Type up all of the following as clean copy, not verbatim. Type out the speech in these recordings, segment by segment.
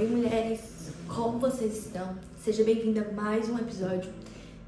Oi mulheres, como vocês estão? Seja bem-vinda a mais um episódio.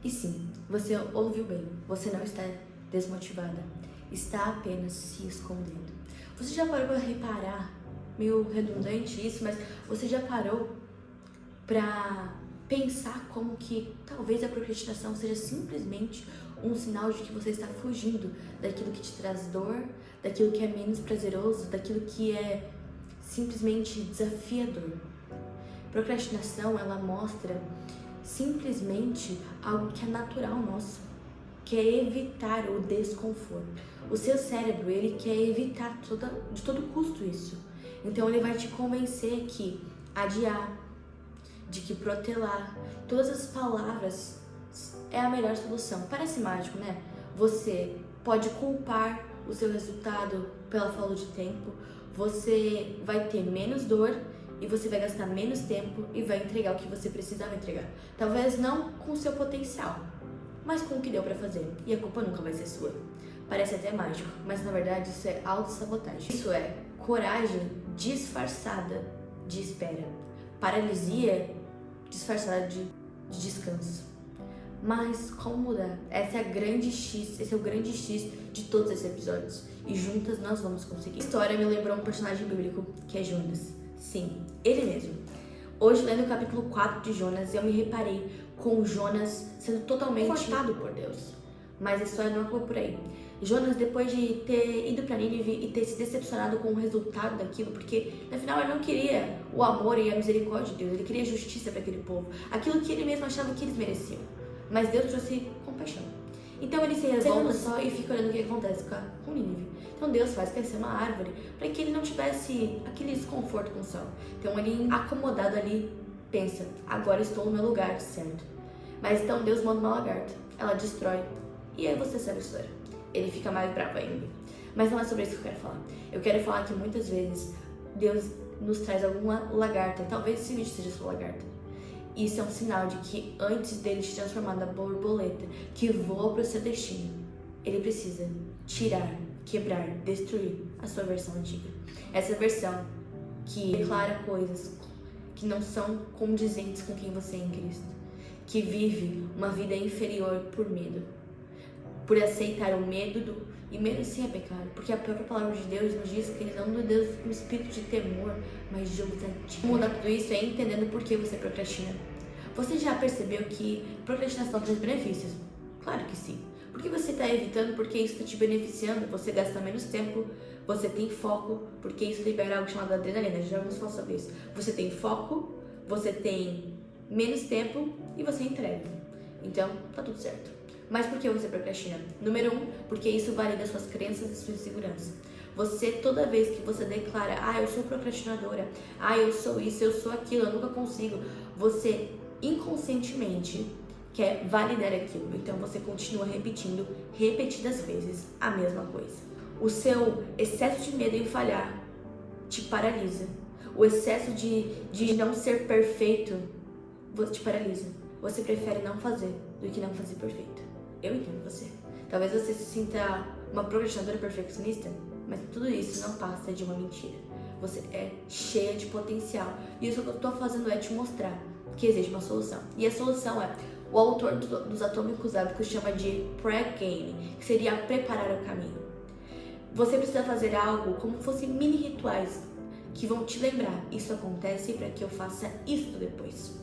E sim, você ouviu bem, você não está desmotivada, está apenas se escondendo. Você já parou para reparar, meio redundante isso, mas você já parou para pensar como que talvez a procrastinação seja simplesmente um sinal de que você está fugindo daquilo que te traz dor, daquilo que é menos prazeroso, daquilo que é simplesmente desafiador. Procrastinação, ela mostra simplesmente algo que é natural nosso, que é evitar o desconforto. O seu cérebro, ele quer evitar de todo custo isso. Então ele vai te convencer que adiar, de que protelar, todas as palavras é a melhor solução. Parece mágico, né? Você pode culpar o seu resultado pela falta de tempo, você vai ter menos dor e você vai gastar menos tempo e vai entregar o que você precisava entregar. Talvez não com o seu potencial, mas com o que deu pra fazer. E a culpa nunca vai ser sua. Parece até mágico, mas na verdade isso é autossabotagem. Isso é coragem disfarçada de espera. Paralisia disfarçada de descanso. Mas como mudar? Esse é o grande X de todos esses episódios. E juntas nós vamos conseguir. A história me lembrou um personagem bíblico, que é Jonas. Sim, ele mesmo. Hoje, lendo o capítulo 4 de Jonas, eu me reparei com Jonas sendo totalmente cortado por Deus. Mas a história não acabou por aí. Jonas, depois de ter ido para Nínive e ter se decepcionado com o resultado daquilo, porque no final ele não queria o amor e a misericórdia de Deus, ele queria justiça para aquele povo, aquilo que ele mesmo achava que eles mereciam. Mas Deus trouxe compaixão. Então ele se revolta só e fica olhando o que acontece com Nínive. Então Deus faz crescer uma árvore para que ele não tivesse aquele desconforto com o sol. Então ele, acomodado ali, pensa, agora estou no meu lugar, certo? Mas então Deus manda uma lagarta, ela destrói, e aí você sabe a história. Ele fica mais bravo ainda. Mas não é sobre isso que eu quero falar. Eu quero falar que muitas vezes Deus nos traz alguma lagarta, talvez esse vídeo seja sua lagarta. Isso é um sinal de que antes dele te transformar na borboleta que voa para o seu destino, ele precisa tirar, quebrar, destruir a sua versão antiga. Essa versão que declara coisas que não são condizentes com quem você é em Cristo, que vive uma vida inferior por medo, por aceitar o medo e medo sim é pecado, porque a própria palavra de Deus nos diz que ele não nos deu um espírito de temor, mas de ousadia. Mudar tudo isso é entendendo por que você procrastina. Você já percebeu que procrastinação traz benefícios? Claro que sim. Porque você está evitando porque isso está te beneficiando, você gasta menos tempo, você tem foco, porque isso libera algo chamado adrenalina, já vamos falar sobre isso. Você tem foco, você tem menos tempo e você entrega. Então, tá tudo certo. Mas por que você procrastina? Número 1, porque isso valida suas crenças e sua insegurança. Você, toda vez que você declara, eu sou procrastinadora, eu sou isso, eu sou aquilo, eu nunca consigo, você inconscientemente quer validar aquilo. Então você continua repetindo repetidas vezes a mesma coisa. O seu excesso de medo em falhar te paralisa. O excesso de não ser perfeito te paralisa. Você prefere não fazer do que não fazer perfeito. Eu entendo você. Talvez você se sinta uma procrastinadora perfeccionista, mas tudo isso não passa de uma mentira. Você é cheia de potencial. E isso que eu estou fazendo é te mostrar que existe uma solução. E a solução é, o autor dos Atômicos Hábitos chama de pré-game, que seria preparar o caminho. Você precisa fazer algo como se fossem mini rituais que vão te lembrar, isso acontece para que eu faça isso depois.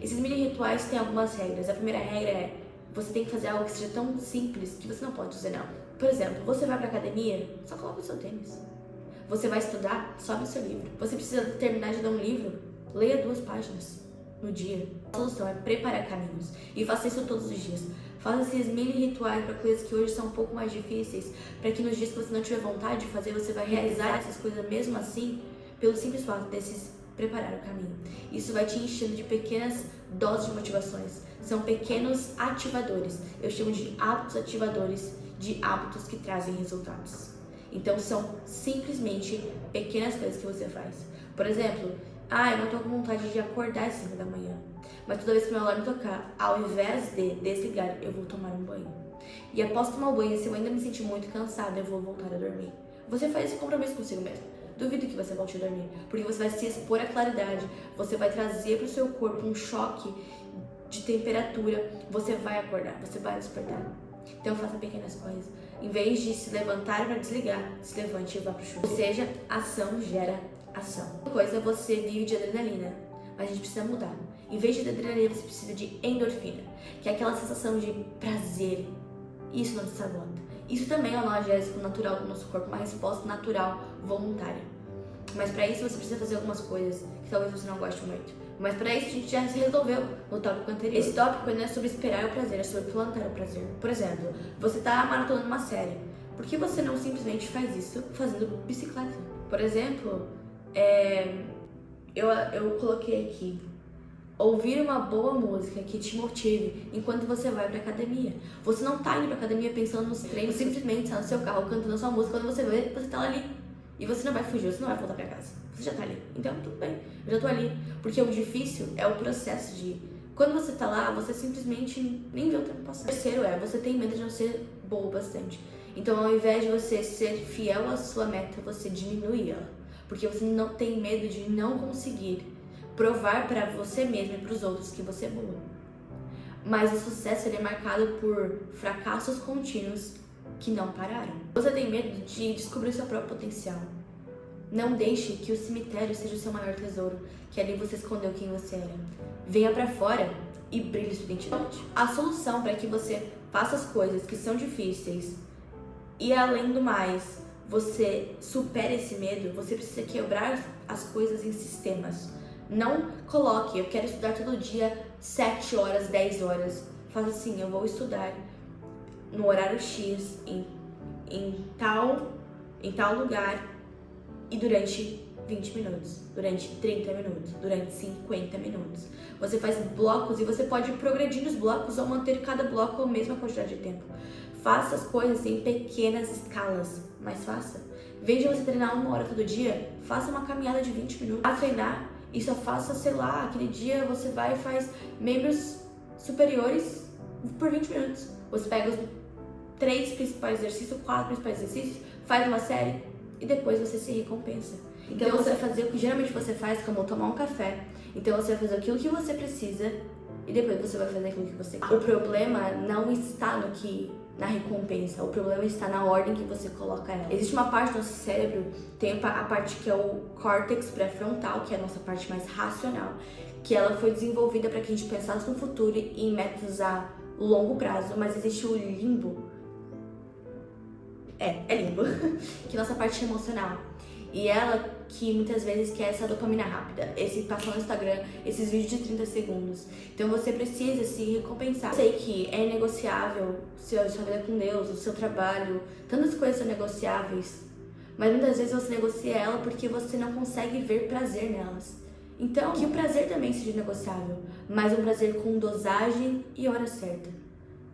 Esses mini rituais têm algumas regras. A primeira regra é, você tem que fazer algo que seja tão simples que você não pode dizer não. Por exemplo, você vai pra academia, só coloca o seu tênis. Você vai estudar, sobe o seu livro. Você precisa terminar de ler um livro, leia 2 páginas no dia. A solução é preparar caminhos. E faça isso todos os dias. Faça esses mini rituais para coisas que hoje são um pouco mais difíceis, para que nos dias que você não tiver vontade de fazer, você vai realizar essas coisas mesmo assim, pelo simples fato desses preparar o caminho. Isso vai te enchendo de pequenas doses de motivações. São pequenos ativadores. Eu chamo de hábitos ativadores, de hábitos que trazem resultados. Então são simplesmente pequenas coisas que você faz. Por exemplo, eu não tô com vontade de acordar às 5 da manhã, mas toda vez que meu alarme tocar, ao invés de desligar, eu vou tomar um banho. E após tomar o banho, se eu ainda me sentir muito cansada, eu vou voltar a dormir. Você faz esse compromisso consigo mesmo. duvido que você volte a dormir, porque você vai se expor à claridade, você vai trazer para o seu corpo um choque de temperatura, você vai acordar, você vai despertar. Então faça pequenas coisas. Em vez de se levantar para desligar, se levante e vá pro chuveiro. Ou seja, ação gera ação. Uma coisa, você vive de adrenalina, mas a gente precisa mudar. Em vez de adrenalina, você precisa de endorfina, que é aquela sensação de prazer. Isso não te sabota. Isso também é um analgésico natural do nosso corpo, uma resposta natural, voluntária. Mas para isso você precisa fazer algumas coisas que talvez você não goste muito. Mas para isso a gente já se resolveu no tópico anterior. Esse tópico não é sobre esperar o prazer, é sobre plantar o prazer. Por exemplo, você tá maratonando uma série. Por que você não simplesmente faz isso fazendo bicicleta? Por exemplo, eu coloquei aqui: ouvir uma boa música que te motive enquanto você vai pra academia. Você não tá indo pra academia pensando nos treinos, simplesmente está no seu carro cantando a sua música. Quando você vê, você tá ali. E você não vai fugir, você não vai voltar pra casa. Você já tá ali. Então, tudo bem, eu já tô ali. Porque o difícil é o processo de ir. Quando você tá lá, você simplesmente nem vê o tempo passar. O terceiro você tem medo de não ser boa o bastante. Então, ao invés de você ser fiel à sua meta, você diminui ela. Porque você não tem medo de não conseguir provar para você mesmo e para os outros que você é boa. Mas o sucesso ele é marcado por fracassos contínuos que não pararam. Você tem medo de descobrir o seu próprio potencial. Não deixe que o cemitério seja o seu maior tesouro, que ali você escondeu quem você era. Venha pra fora e brilhe sua identidade. A solução para que você faça as coisas que são difíceis e, além do mais, você supere esse medo, você precisa quebrar as coisas em sistemas. Não coloque, eu quero estudar todo dia 7 horas, 10 horas. Faça assim, eu vou estudar no horário X, em tal lugar, e durante 20 minutos, durante 30 minutos, durante 50 minutos. Você faz blocos e você pode progredir nos blocos ou manter cada bloco a mesma quantidade de tempo. Faça as coisas em pequenas escalas, mas faça. Em vez de você treinar 1 hora todo dia, faça uma caminhada de 20 minutos. A treinar e só faça, sei lá, aquele dia você vai e faz membros superiores por 20 minutos. Você pega os 3 principais exercícios, 4 principais exercícios, faz uma série e depois você se recompensa. Então você vai fazer o que geralmente você faz, como tomar um café. Então você vai fazer aquilo que você precisa e depois você vai fazer aquilo que você quer. O problema não está na recompensa, o problema está na ordem que você coloca ela. Existe uma parte do nosso cérebro, tem a parte que é o córtex pré-frontal, que é a nossa parte mais racional, que ela foi desenvolvida para que a gente pensasse no futuro e em métodos a longo prazo, mas existe o limbo. Limbo, que é a nossa parte emocional. E ela que muitas vezes quer essa dopamina rápida, esse passar no Instagram, esses vídeos de 30 segundos. Então você precisa se recompensar. Eu sei que é negociável sua vida com Deus, o seu trabalho, tantas coisas são negociáveis, mas muitas vezes você negocia ela porque você não consegue ver prazer nelas. Então, que o prazer também seja negociável, mas um prazer com dosagem e hora certa.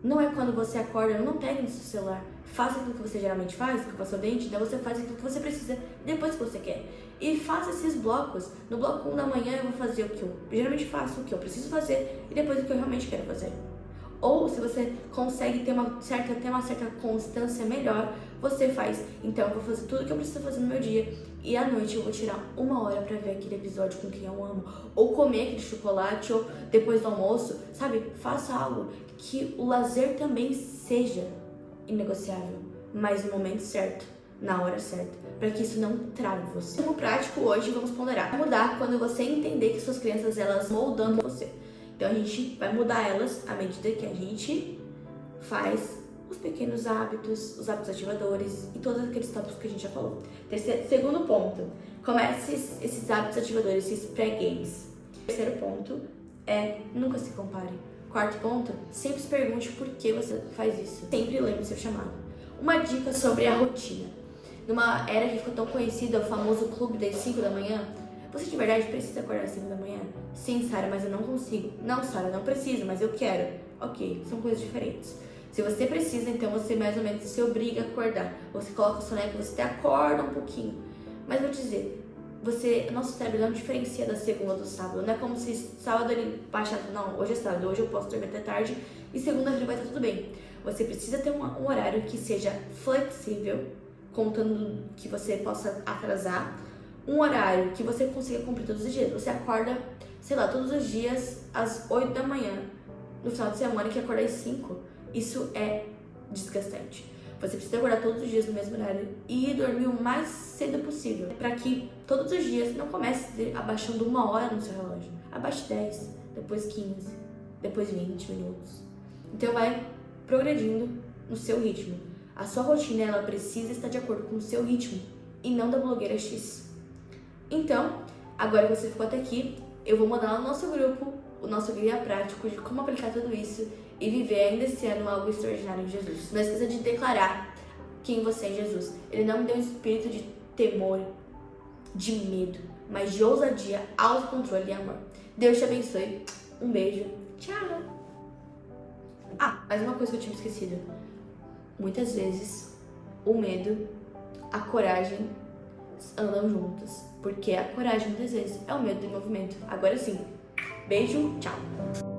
Não é quando você acorda, não pegue no seu celular. Faça aquilo que você geralmente faz, escova o dente, daí você faz aquilo que você precisa depois que você quer. E faça esses blocos. No bloco 1 da manhã eu vou fazer o que eu geralmente faço, o que eu preciso fazer e depois o que eu realmente quero fazer. Ou se você consegue ter uma certa constância melhor, você faz. Então eu vou fazer tudo o que eu preciso fazer no meu dia e à noite eu vou tirar 1 hora pra ver aquele episódio com quem eu amo. Ou comer aquele chocolate, ou depois do almoço, sabe? Faça algo que o lazer também seja inegociável, mas no momento certo, na hora certa, para que isso não trave você. Como prático, hoje vamos ponderar. Vai mudar quando você entender que suas crenças, elas moldando você. Então a gente vai mudar elas à medida que a gente faz os pequenos hábitos, os hábitos ativadores e todos aqueles tópicos que a gente já falou. Segundo ponto, comece esses hábitos ativadores, esses pré-games. Terceiro ponto é nunca se compare. Quarto ponto, sempre se pergunte por que você faz isso. Sempre lembre o seu chamado. Uma dica sobre a rotina. Numa era que ficou tão conhecida, o famoso clube das 5 da manhã, você de verdade precisa acordar às 5 da manhã? Sim, Sara, mas eu não consigo. Não, Sara, não preciso, mas eu quero. Ok, são coisas diferentes. Se você precisa, então você mais ou menos se obriga a acordar. Você coloca o soneca, você até acorda um pouquinho. Mas vou dizer, nosso cérebro não diferencia da segunda do sábado. Não é como se sábado ele baixasse, não, hoje é sábado, hoje eu posso dormir até tarde e segunda-feira vai estar tudo bem. Você precisa ter um horário que seja flexível, contando que você possa atrasar um horário que você consiga cumprir todos os dias. Você acorda, sei lá, todos os dias às 8 da manhã. No final de semana que acorda às 5. Isso é desgastante. Você precisa acordar todos os dias no mesmo horário e dormir o mais cedo possível, para que todos os dias não comece abaixando 1 hora no seu relógio. Abaixe 10, depois 15, depois 20 minutos. Então vai progredindo no seu ritmo. A sua rotina, ela precisa estar de acordo com o seu ritmo e não da blogueira X. Então, agora que você ficou até aqui, eu vou mandar no nosso grupo o nosso guia prático de como aplicar tudo isso e viver ainda esse ano algo extraordinário em Jesus. Não esqueça de declarar quem você é em Jesus. Ele não me deu um espírito de temor, de medo, mas de ousadia, autocontrole e amor. Deus te abençoe. Um beijo. Tchau. Mais uma coisa que eu tinha esquecido. Muitas vezes, o medo, a coragem andam juntas. Porque a coragem, muitas vezes, é o medo do movimento. Agora sim. Beijo, tchau.